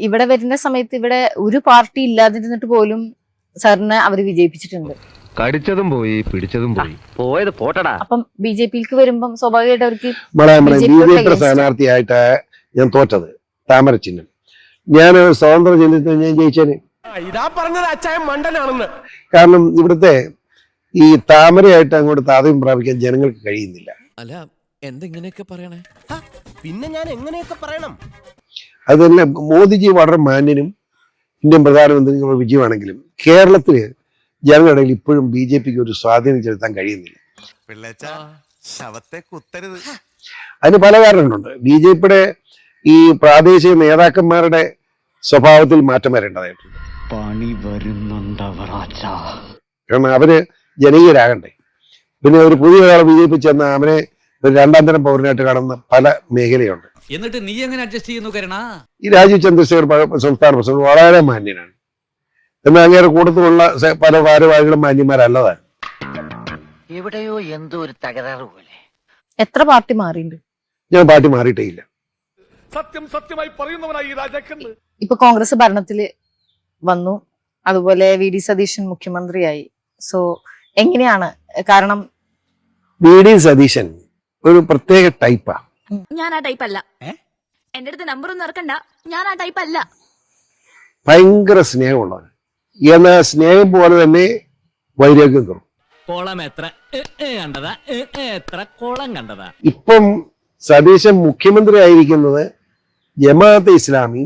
ഇവിടെ വരുന്ന സമയത്ത് ഇവിടെ ഒരു പാർട്ടി ഇല്ലാതിരുന്നിട്ട് പോലും സാറിനെ അവര് വിജയിപ്പിച്ചിട്ടുണ്ട്. കടിച്ചതും പോയി പിടിച്ചതും പോയി പോയത് പോട്ടടാ. അപ്പം BJP-ക്ക് വരുമ്പം സ്വാഭാവികമായിട്ട് അവർക്ക് BJP സ്ഥാനാർത്ഥിയായിട്ട് ഞാൻ തോറ്റത് താമര ചിഹ്നം. ഞാൻ സ്വതന്ത്ര ചിഹ്നത്തിൽ ഞാൻ ജയിച്ചേന്. ഇതാ പറഞ്ഞത് അച്ചായൻ മണ്ടനാണെന്ന്. കാരണം ഇവിടുത്തെ ഈ താമരയായിട്ട് അങ്ങോട്ട് താതമ്യം പ്രാപിക്കാൻ ജനങ്ങൾക്ക് കഴിയുന്നില്ല. അല്ല എന്തെങ്ങനെയൊക്കെ പറയണേ? പിന്നെ ഞാൻ എങ്ങനെയൊക്കെ പറയണം? അത് തന്നെ മോദിജി വളരെ മാന്യനും ഇന്ത്യൻ പ്രധാനമന്ത്രി വിജയമാണെങ്കിലും കേരളത്തില് ജനങ്ങളുടെ ഇടയിൽ ഇപ്പോഴും BJP-ക്ക് ഒരു സ്വാധീനം ചെലുത്താൻ കഴിയുന്നില്ല. അതിന് പല കാരണങ്ങളുണ്ട്. BJP-യുടെ ഈ പ്രാദേശിക നേതാക്കന്മാരുടെ സ്വഭാവത്തിൽ മാറ്റം വരേണ്ടതായിട്ടുണ്ട്. കാരണം അവര് ജനകീയരാകണ്ടേ. പിന്നെ ഒരു പുതിയ ഒരാൾ BJP ചെന്ന അവനെ ഒരു രണ്ടാം തരം പൗരനായിട്ട് കാണുന്ന പല മേഖലയുണ്ട്. എന്നിട്ട് നീ എങ്ങനെ അഡ്ജസ്റ്റ് ചെയ്യുന്നു കരുണ? ഈ രാജീവ് ചന്ദ്രശേഖർ സംസ്ഥാന പ്രസിഡന്റ് വളരെ മാന്യനാണ്. എന്നാൽ അങ്ങേറെ കൂട്ടത്തിലുള്ള പല ഭാരവാഹികളും മാന്യന്മാരല്ലതാണ്. എവിടെയോ എന്തോ ഒരു തകരാറ് പോലെ. എത്ര പാർട്ടി മാറിയിട്ടുണ്ട്? ഞാൻ പാർട്ടി മാറിയിട്ടേ ഇല്ല. സത്യമായി പറയുന്നവനായി രാജാക്കൻ. ഇപ്പൊ കോൺഗ്രസ് ഭരണത്തില് വന്നു, അതുപോലെ VD സതീശൻ മുഖ്യമന്ത്രിയായി. സോ എങ്ങനെയാണ്? കാരണം VD സതീശൻ ഒരു പ്രത്യേക ടൈപ്പാ. ഞാൻ ആ ടൈപ്പ് അല്ല. എന്റെ അടുത്ത് നമ്പർ ഒന്നും ഇറക്കണ്ട. ഞാൻ ആ ടൈപ്പ് അല്ല. ഭയങ്കര സ്നേഹമുള്ളവൻ. എന്നാൽ സ്നേഹം പോലെ തന്നെ വൈരാഗ്യം കയറും. കോളം എത്ര കണ്ടതാ, എത്ര കോളം കണ്ടതാ. ഇപ്പം സതീശൻ മുഖ്യമന്ത്രി ആയിരിക്കുന്നത് ജമാഅത്തെ ഇസ്ലാമി,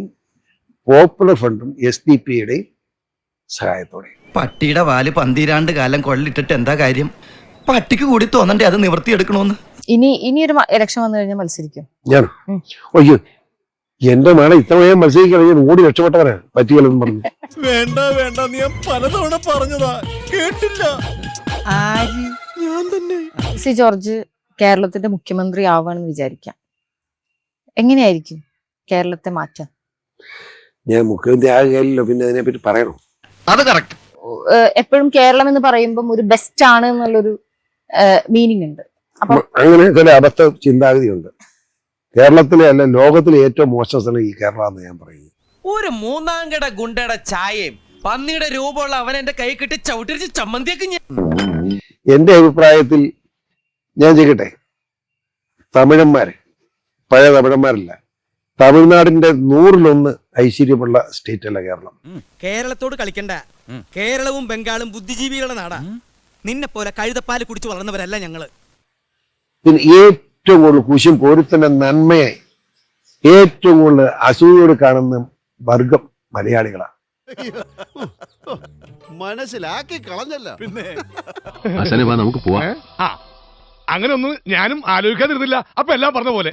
പോപ്പുലർ ഫ്രണ്ടും SDP-യുടെയും സഹായത്തോടെ. പട്ടിയുടെ വാല് 12 കാലം കൊള്ളിട്ടിട്ട് എന്താ കാര്യം? പട്ടിക്ക് കൂടി തോന്നണ്ടേ അത് നിവർത്തിയെടുക്കണോന്ന്? ഇനിയൊരു ഇലക്ഷൻ വന്നു കഴിഞ്ഞാൽ മത്സരിക്കും ഞാൻ അയ്യോ എന്റെ മകളെ ഇത്രയും മത്സരിക്കാൻ ഞാൻ ഓടി രക്ഷപ്പെട്ടവരാ പറ്റിയാലെന്ന് പറഞ്ഞു. വേണ്ട വേണ്ട, നീ പലതവണ പറഞ്ഞതാ കേട്ടില്ല. ഞാൻ തന്നെ. സി ജോർജ് കേരളത്തിന്റെ മുഖ്യമന്ത്രി ആവുകയാണെന്ന് വിചാരിക്കാം. എങ്ങനെയായിരിക്കും കേരളത്തെ മാറ്റാൻ? ഞാൻ മുഖ്യമന്ത്രി ആകുകയല്ലോ, പിന്നെ അതിനെപ്പറ്റി പറയണം. അത് കറക്റ്റ്. എപ്പോഴും കേരളം എന്ന് പറയുമ്പം ഒരു ബെസ്റ്റ് ആണ് എന്നുള്ളൊരു മീനിങ് ഉണ്ട്. അപ്പൊ അങ്ങനെ ചില അബദ്ധ ചിന്താഗതിയുണ്ട്. കേരളത്തിലെ അല്ല ലോകത്തിലെ ഏറ്റവും മോശം സ്ഥലം ഈ കേരളം എന്ന് ഞാൻ പറയുന്നു. ഒരു മൂന്നാംകട ഗുണ്ടയുടെ ചായയും പന്നിയുടെ രൂപമുള്ള അവൻ എന്റെ കൈ കിട്ടി ചവിട്ടിരിച്ച് ചമ്മന്തിയൊക്കെ. എന്റെ അഭിപ്രായത്തിൽ ഞാൻ ചെയ്യട്ടെ, തമിഴന്മാര് പഴയ തമിഴന്മാരല്ല, തമിഴ്നാടിന്റെ 100-1 ഐശ്വര്യമുള്ള സ്റ്റേറ്റ് അല്ല കേരളം. കേരളത്തോട് കളിക്കണ്ട. കേരളവും ബംഗാളും ബുദ്ധിജീവികളുടെ നാടാ. നിന്നെ പോലെ കഴുതപ്പാല് കുടിച്ചു വളർന്നവരല്ല ഞങ്ങള്. പിന്നെ ഏറ്റവും കൂടുതൽ കുശും കോരുത്തന്റെ നന്മയെ ഏറ്റവും കൂടുതൽ അസൂയോട് കാണുന്ന വർഗം മലയാളികളാണ്. മനസ്സിലാക്കി കളഞ്ഞല്ല. പിന്നെ നമുക്ക് പോവാം. അങ്ങനെ ഒന്നും ഞാനും ആലോചിക്കാതിരുന്നില്ല. അപ്പൊ എല്ലാം പറഞ്ഞ പോലെ